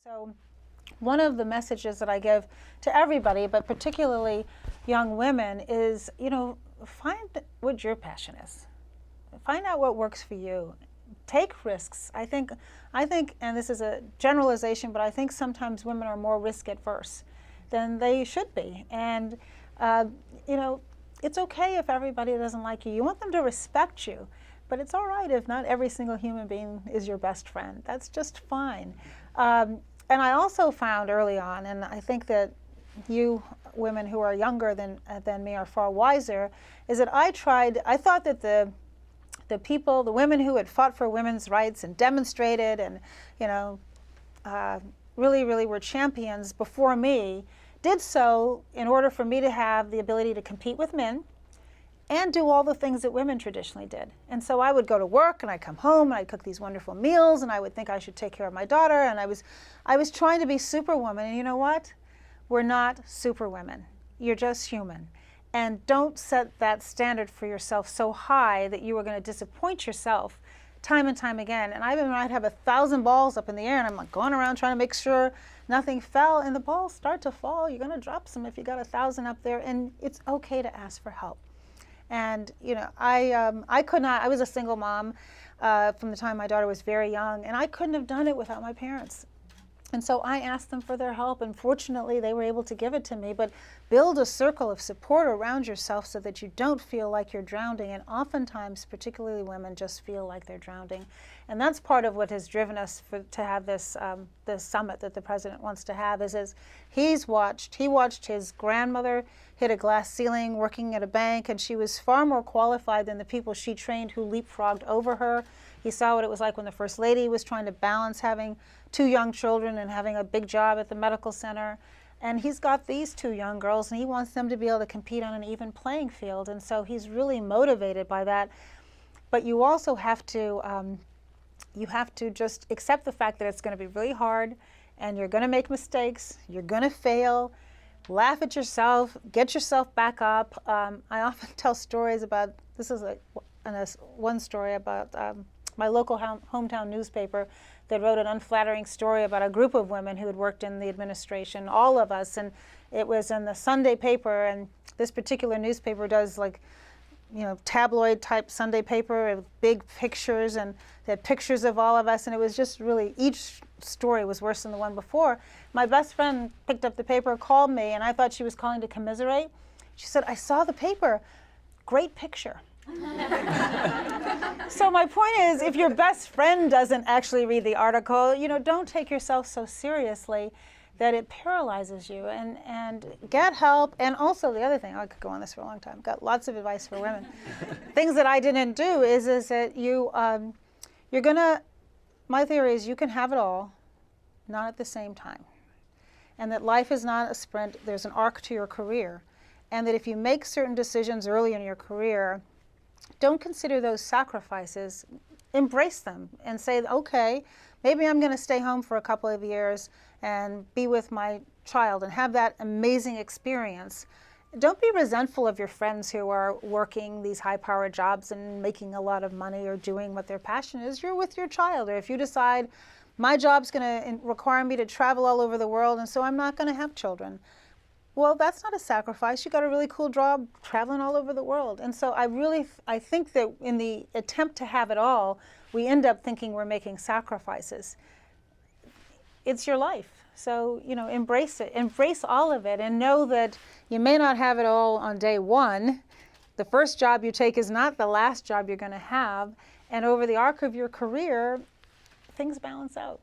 So one of the messages that I give to everybody, but particularly young women, is, find what your passion is. Find out what works for you. Take risks. I think, and this is a generalization, but I think sometimes women are more risk adverse than they should be. And, it's okay if everybody doesn't like you. You want them to respect you, but it's all right if not every single human being is your best friend. That's just fine. And I also found early on, and I think that you women who are younger than me are far wiser, is that I thought that the women who had fought for women's rights and demonstrated and, really, really were champions before me, did so in order for me to have the ability to compete with men and do all the things that women traditionally did. And so I would go to work and I'd come home and I'd cook these wonderful meals and I would think I should take care of my daughter, and I was trying to be superwoman. And you know what? We're not superwomen. You're just human. And don't set that standard for yourself so high that you are going to disappoint yourself time and time again. And I might have 1,000 balls up in the air and I'm like going around trying to make sure nothing fell, and the balls start to fall. You're going to drop some if you got 1,000 up there, and it's okay to ask for help. And I could not. I was a single mom from the time my daughter was very young, and I couldn't have done it without my parents. And so I asked them for their help, and fortunately they were able to give it to me. But build a circle of support around yourself so that you don't feel like you're drowning. And oftentimes, particularly women, just feel like they're drowning. And that's part of what has driven us to have this summit that the president wants to have. Is he watched his grandmother hit a glass ceiling working at a bank, and she was far more qualified than the people she trained who leapfrogged over her. He saw what it was like when the First Lady was trying to balance having 2 young children and having a big job at the medical center. And he's got these 2 young girls, and he wants them to be able to compete on an even playing field. And so he's really motivated by that. But you also have to just accept the fact that it's going to be really hard, and you're going to make mistakes, you're going to fail, laugh at yourself, get yourself back up. I often tell stories about, this is one story about my local hometown newspaper that wrote an unflattering story about a group of women who had worked in the administration, all of us, and it was in the Sunday paper. And this particular newspaper does tabloid type Sunday paper with big pictures, and they had pictures of all of us, and it was just really, each story was worse than the one before. My best friend picked up the paper, called me, and I thought she was calling to commiserate. She said, "I saw the paper, great picture." So my point is, if your best friend doesn't actually read the article, don't take yourself so seriously that it paralyzes you, and get help. And also the other thing, I could go on this for a long time, got lots of advice for women. Things that I didn't do is that my theory is you can have it all, not at the same time. And that life is not a sprint, there's an arc to your career. And that if you make certain decisions early in your career, don't consider those sacrifices, embrace them and say, okay, maybe I'm going to stay home for a couple of years and be with my child and have that amazing experience. Don't be resentful of your friends who are working these high-powered jobs and making a lot of money or doing what their passion is. You're with your child. Or if you decide, my job's going to require me to travel all over the world, and so I'm not going to have children. Well, that's not a sacrifice. You got a really cool job traveling all over the world. And so I think that in the attempt to have it all, we end up thinking we're making sacrifices. It's your life. So, embrace it. Embrace all of it, and know that you may not have it all on day one. The first job you take is not the last job you're going to have. And over the arc of your career, things balance out.